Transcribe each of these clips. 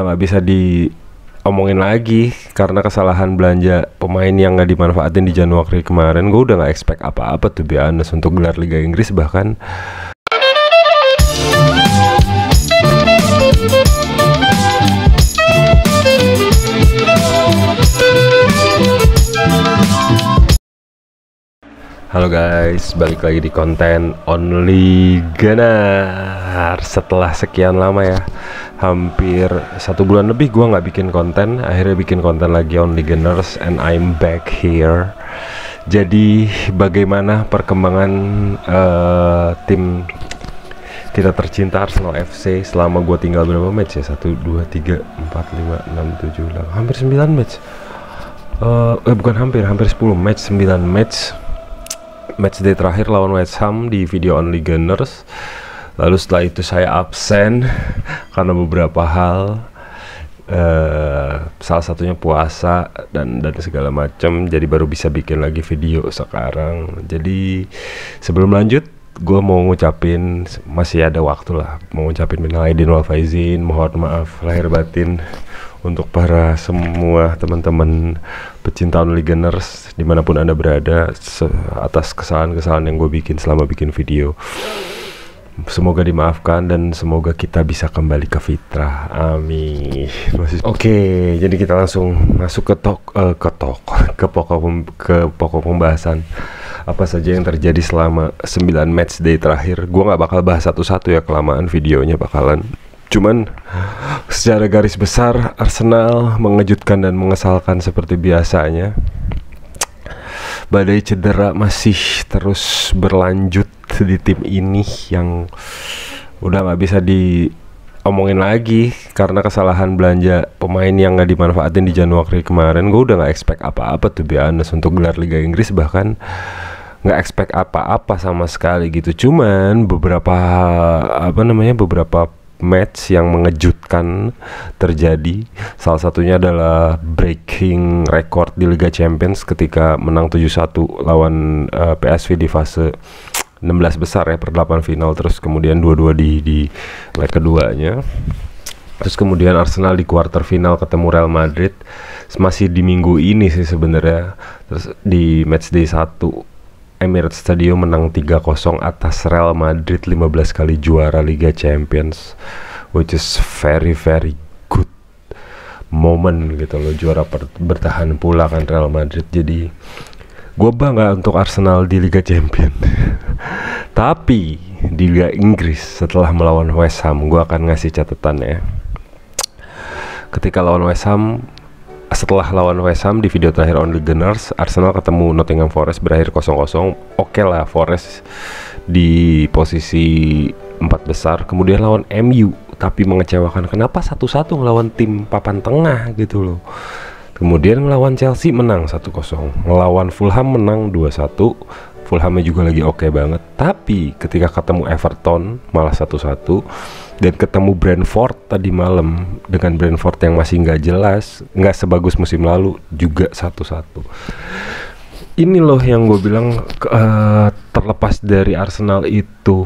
nggak bisa diomongin lagi karena kesalahan belanja pemain yang nggak dimanfaatin di Januari kemarin. Gue udah nggak expect apa-apa tuh be honest untuk gelar Liga Inggris bahkan. Halo guys, balik lagi di konten Only Gunner. Setelah sekian lama ya, hampir 1 bulan lebih gue nggak bikin konten. Akhirnya bikin konten lagi Only Gunners, and I'm back here. Jadi bagaimana perkembangan tim kita tercinta Arsenal FC selama gue tinggal berapa match ya? 1, 2, 3, 4, 5, 6, 7, 8, hampir 9 match. Bukan hampir 10 match, 9 match. Matchday terakhir lawan West Ham di video Only Gunners. Lalu setelah itu saya absen karena beberapa hal, salah satunya puasa dan segala macam. Jadi baru bisa bikin lagi video sekarang. Jadi sebelum lanjut, gue mau ngucapin, masih ada waktu lah, mau ngucapin minal aidin wal faizin, mohon maaf lahir batin untuk para semua teman-teman pecinta Only Gunners dimanapun anda berada atas kesalahan-kesalahan yang gue bikin selama bikin video. Semoga dimaafkan dan semoga kita bisa kembali ke fitrah, amin. Oke, jadi kita langsung masuk ke pokok pembahasan. Apa saja yang terjadi selama 9 matchday terakhir. Gue nggak bakal bahas satu-satu ya, kelamaan videonya bakalan. Cuman secara garis besar Arsenal mengejutkan dan mengesalkan seperti biasanya. Badai cedera masih terus berlanjut di tim ini yang udah nggak bisa diomongin lagi karena kesalahan belanja pemain yang nggak dimanfaatin di Januari kemarin. Gue udah nggak expect apa-apa tuh be honest untuk gelar Liga Inggris, bahkan nggak expect apa-apa sama sekali gitu. Cuman beberapa match yang mengejutkan terjadi. Salah satunya adalah breaking record di Liga Champions ketika menang 7-1 lawan PSV di fase 16 besar ya, per 8 final, terus kemudian 2-2 di leg keduanya. Terus kemudian Arsenal di quarter final ketemu Real Madrid masih di minggu ini sih sebenarnya. Terus di matchday 1 Emirates Stadium menang 3-0 atas Real Madrid, 15 kali juara Liga Champions, which is very good moment gitu loh, juara bertahan pula kan Real Madrid. Jadi gue bangga untuk Arsenal di Liga Champions. Tapi di Liga Inggris setelah melawan West Ham, gue akan ngasih catatan ya. Ketika lawan West Ham, setelah lawan West Ham di video terakhir Only Gunners, Arsenal ketemu Nottingham Forest berakhir 0-0. Oke lah, Forest di posisi 4 besar. Kemudian lawan MU, tapi mengecewakan. Kenapa 1-1 ngelawan tim papan tengah gitu loh. Kemudian ngelawan Chelsea menang 1-0, ngelawan Fulham menang 2-1. Fulhamnya juga lagi oke banget. Tapi ketika ketemu Everton malah 1-1, dan ketemu Brentford tadi malam dengan Brentford yang masih nggak jelas, nggak sebagus musim lalu, juga 1-1. Ini loh yang gue bilang, terlepas dari Arsenal itu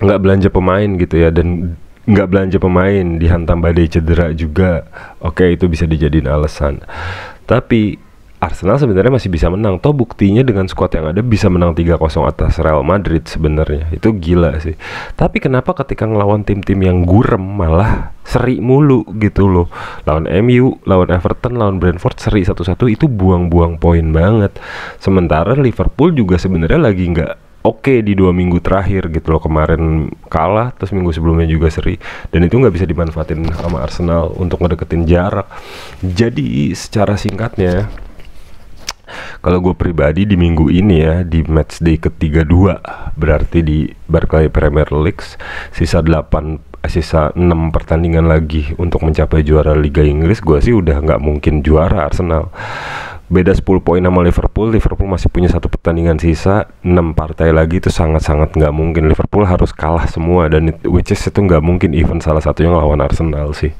nggak belanja pemain gitu ya, dan nggak belanja pemain dihantam badai cedera juga. Oke, itu bisa dijadiin alasan. Tapi Arsenal sebenarnya masih bisa menang. Toh buktinya dengan skuad yang ada bisa menang 3-0 atas Real Madrid sebenarnya. Itu gila sih. Tapi kenapa ketika ngelawan tim-tim yang gurem malah seri mulu gitu loh. Lawan MU, lawan Everton, lawan Brentford seri 1-1, itu buang-buang poin banget. Sementara Liverpool juga sebenarnya lagi nggak oke di 2 minggu terakhir gitu loh. Kemarin kalah, terus minggu sebelumnya juga seri, dan itu nggak bisa dimanfaatin sama Arsenal untuk ngedeketin jarak. Jadi secara singkatnya, kalau gue pribadi di minggu ini ya, di matchday ke-32, berarti di Barclays Premier League, sisa 6 pertandingan lagi untuk mencapai juara Liga Inggris, gue sih udah nggak mungkin juara Arsenal. Beda 10 poin sama Liverpool masih punya 1 pertandingan sisa, 6 partai lagi, itu sangat-sangat nggak mungkin. Liverpool harus kalah semua, dan which is itu nggak mungkin, even salah satunya ngelawan Arsenal sih.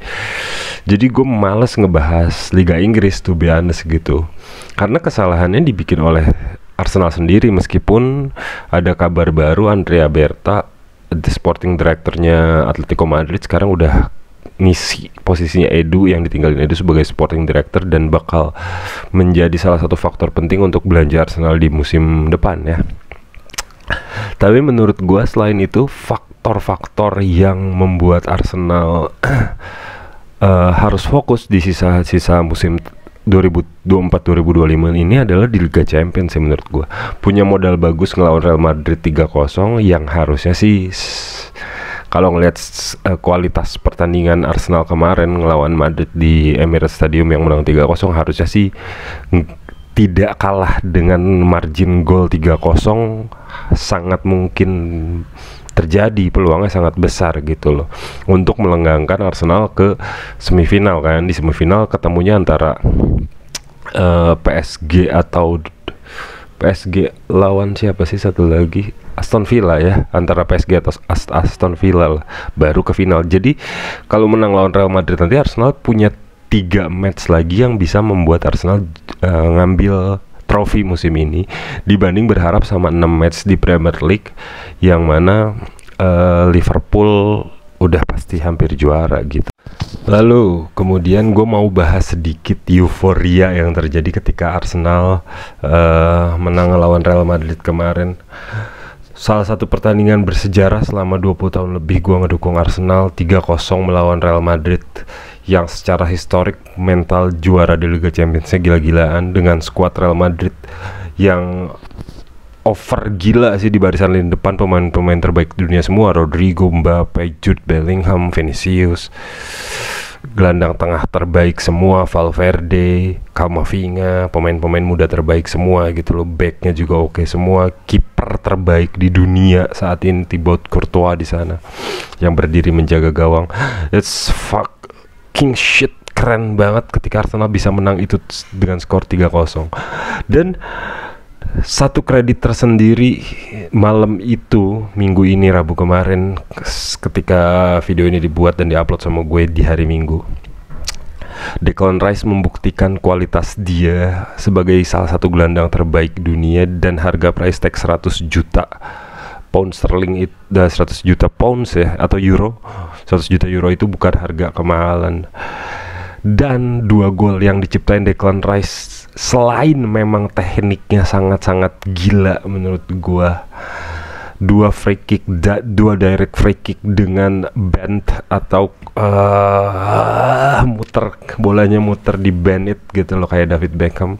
Jadi gue males ngebahas Liga Inggris to be honest gitu, karena kesalahannya dibikin oleh Arsenal sendiri. Meskipun ada kabar baru, Andrea Berta, the sporting directornya Atletico Madrid, sekarang udah ngisi posisinya Edu yang ditinggalin Edu sebagai sporting director dan bakal menjadi salah satu faktor penting untuk belanja Arsenal di musim depan ya. Tapi menurut gua selain itu faktor-faktor yang membuat Arsenal harus fokus di sisa musim 2024-2025 ini adalah di Liga Champions sih menurut gua. Punya modal bagus ngelawan Real Madrid 3-0 yang harusnya sih kalau ngelihat kualitas pertandingan Arsenal kemarin ngelawan Madrid di Emirates Stadium yang menang 3-0 harusnya sih tidak kalah dengan margin gol 3-0, sangat mungkin terjadi, peluangnya sangat besar gitu loh untuk melenggangkan Arsenal ke semifinal kan. Di semifinal ketemunya antara PSG atau PSG lawan siapa sih satu lagi, Aston Villa ya, antara PSG atau Aston Villa lah, baru ke final. Jadi kalau menang lawan Real Madrid nanti Arsenal punya 3 match lagi yang bisa membuat Arsenal ngambil trofi musim ini dibanding berharap sama 6 match di Premier League yang mana Liverpool udah pasti hampir juara gitu. Lalu kemudian gue mau bahas sedikit euforia yang terjadi ketika Arsenal menang lawan Real Madrid kemarin. Salah satu pertandingan bersejarah selama 20 tahun lebih gue ngedukung Arsenal 3-0 melawan Real Madrid yang secara historik mental juara di Liga Champions-nya gila-gilaan dengan skuad Real Madrid yang over gila sih di barisan lini depan, pemain-pemain terbaik dunia semua, Rodrigo, Mbappe, Jude Bellingham, Vinicius, gelandang tengah terbaik semua, Valverde, Camavinga, pemain-pemain muda terbaik semua gitu loh, backnya juga oke semua, kiper terbaik di dunia saat ini Thibaut Courtois di sana yang berdiri menjaga gawang. It's fucking shit, keren banget ketika Arsenal bisa menang itu dengan skor 3-0. Dan satu kredit tersendiri malam itu, minggu ini, Rabu kemarin, ketika video ini dibuat dan diupload sama gue di hari Minggu, Declan Rice membuktikan kualitas dia sebagai salah satu gelandang terbaik dunia dan harga price tag 100 juta pound sterling itu, 100 juta pounds ya, atau euro, 100 juta euro itu bukan harga kemahalan. Dan 2 gol yang diciptain Declan Rice selain memang tekniknya sangat-sangat gila menurut gua, 2 free kick, 2 direct free kick dengan bend atau bolanya muter di bend it gitu loh kayak David Beckham.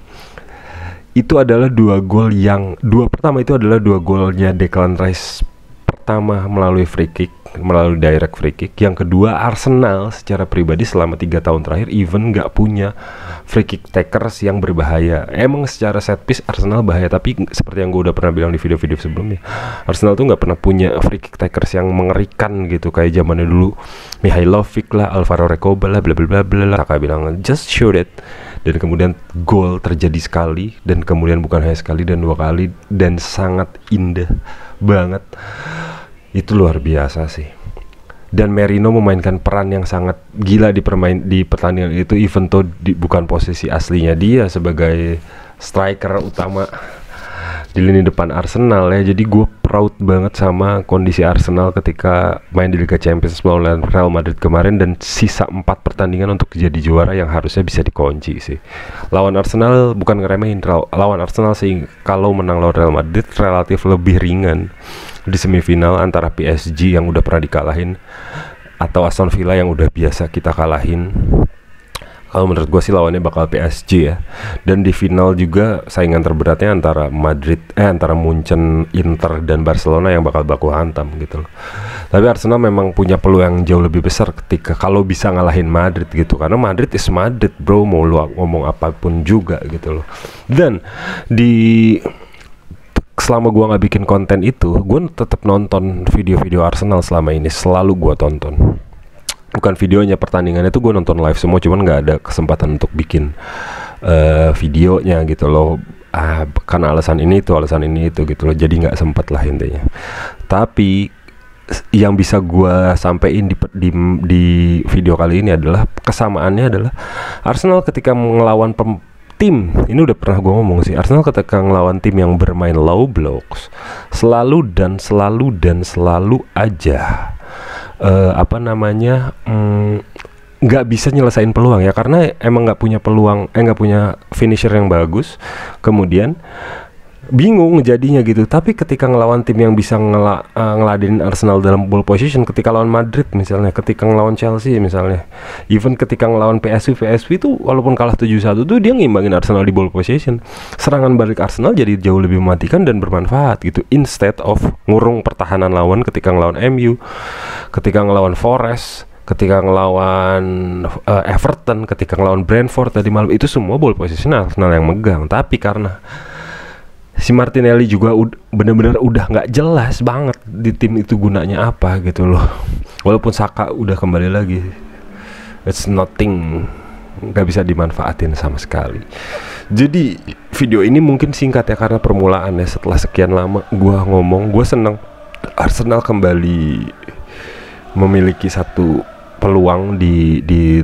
Itu adalah 2 gol yang pertama itu adalah 2 golnya Declan Rice. Pertama melalui free kick, melalui direct free kick. Yang kedua, Arsenal secara pribadi selama 3 tahun terakhir even nggak punya free kick takers yang berbahaya. Emang secara set piece Arsenal bahaya, tapi seperti yang gue udah pernah bilang di video-video sebelumnya, Arsenal tuh nggak pernah punya free kick takers yang mengerikan gitu kayak zamannya dulu Mihailovic lah, Alvaro Recoba lah, bla bla bla bla. Saka bilang just shoot it, dan kemudian gol terjadi sekali, dan kemudian bukan hanya sekali dan 2 kali, dan sangat indah banget. Itu luar biasa sih. Dan Merino memainkan peran yang sangat gila di pertandingan itu, even though bukan posisi aslinya dia sebagai striker utama di lini depan Arsenal ya. Jadi gue proud banget sama kondisi Arsenal ketika main di Liga Champions melawan Real Madrid kemarin, dan sisa 4 pertandingan untuk jadi juara yang harusnya bisa dikunci sih. Lawan Arsenal bukan ngeremehin, lawan Arsenal sih kalau menang lawan Real Madrid relatif lebih ringan di semifinal antara PSG yang udah pernah dikalahin atau Aston Villa yang udah biasa kita kalahin. Kalau menurut gue sih lawannya bakal PSG ya. Dan di final juga saingan terberatnya antara antara Munchen, Inter, dan Barcelona yang bakal baku hantam gitu loh. Tapi Arsenal memang punya peluang yang jauh lebih besar ketika kalau bisa ngalahin Madrid gitu, karena Madrid is Madrid bro, mau lu ngomong apapun juga gitu loh. Dan selama gue nggak bikin konten itu, gue tetap nonton video-video Arsenal selama ini, selalu gue tonton. Bukan videonya, pertandingannya tuh gue nonton live semua, cuman nggak ada kesempatan untuk bikin videonya gitu loh. Karena alasan ini itu gitu loh, jadi nggak sempet lah intinya. Tapi yang bisa gue sampein di video kali ini adalah kesamaannya adalah Arsenal ketika ngelawan tim, ini udah pernah gue ngomong sih, Arsenal ketika ngelawan tim yang bermain low blocks selalu aja nggak bisa nyelesain peluang ya, karena emang nggak punya peluang, nggak punya finisher yang bagus, kemudian bingung jadinya gitu. Tapi ketika ngelawan tim yang bisa ngeladenin Arsenal dalam ball position, ketika lawan Madrid misalnya, ketika ngelawan Chelsea misalnya, even ketika ngelawan PSV itu walaupun kalah 7-1 tuh dia ngimbangin Arsenal di ball position. Serangan balik Arsenal jadi jauh lebih mematikan dan bermanfaat gitu, instead of ngurung pertahanan lawan ketika ngelawan MU, ketika ngelawan Forest, ketika ngelawan Everton, ketika ngelawan Brentford tadi malam. Itu semua ball position Arsenal yang megang. Tapi karena si Martinelli juga bener-bener udah nggak jelas banget di tim itu gunanya apa gitu loh. Walaupun Saka udah kembali lagi, it's nothing, nggak bisa dimanfaatin sama sekali. Jadi video ini mungkin singkat ya, karena permulaannya setelah sekian lama gua ngomong, gua seneng Arsenal kembali memiliki satu peluang di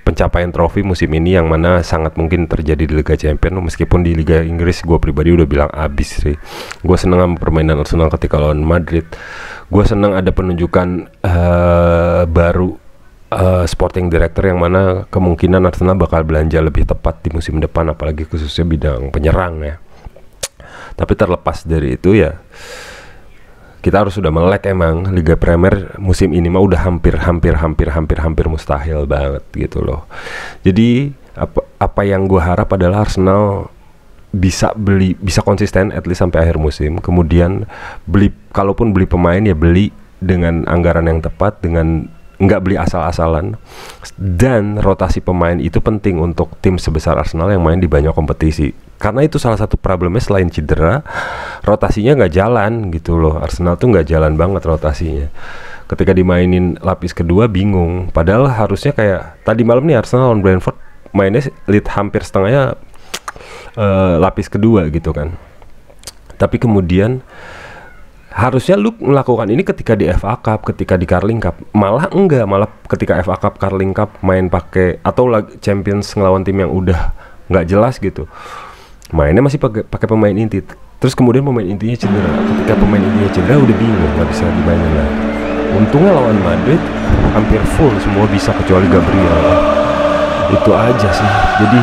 pencapaian trofi musim ini, yang mana sangat mungkin terjadi di Liga Champions. Meskipun di Liga Inggris gue pribadi udah bilang abis sih. Gue seneng sama permainan Arsenal ketika lawan Madrid. Gue seneng ada penunjukan baru sporting director, yang mana kemungkinan Arsenal bakal belanja lebih tepat di musim depan, apalagi khususnya bidang penyerang ya. Tapi terlepas dari itu ya, kita harus sudah melek emang Liga Premier musim ini mah udah hampir mustahil banget gitu loh. Jadi apa yang gue harap adalah Arsenal bisa konsisten at least sampai akhir musim. Kemudian kalaupun beli pemain ya beli dengan anggaran yang tepat, dengan nggak beli asal-asalan. Dan rotasi pemain itu penting untuk tim sebesar Arsenal yang main di banyak kompetisi. Karena itu salah satu problemnya, selain cedera, rotasinya nggak jalan gitu loh. Arsenal tuh nggak jalan banget rotasinya. Ketika dimainin lapis kedua bingung. Padahal harusnya kayak tadi malam nih Arsenal lawan Brentford mainnya lead hampir setengahnya lapis kedua gitu kan. Tapi kemudian harusnya lu melakukan ini ketika di FA Cup, ketika di Carling Cup. Malah ketika FA Cup, Carling Cup main pakai, atau Champions ngelawan tim yang udah nggak jelas gitu, mainnya masih pakai pemain inti. Terus kemudian pemain intinya cedera. Ketika pemain intinya cedera udah bingung, nggak bisa dimainin lagi. Untungnya lawan Madrid hampir full semua bisa kecuali Gabriel. Itu aja sih. Jadi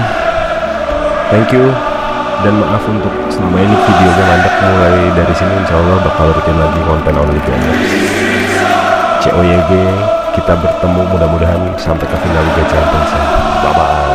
thank you dan maaf untuk selama ini videonya mandek. Mulai dari sini insya Allah bakal rutin lagi konten on Liga Inggris. COYG, kita bertemu mudah-mudahan sampai ke final Liga Champions. Bye bye.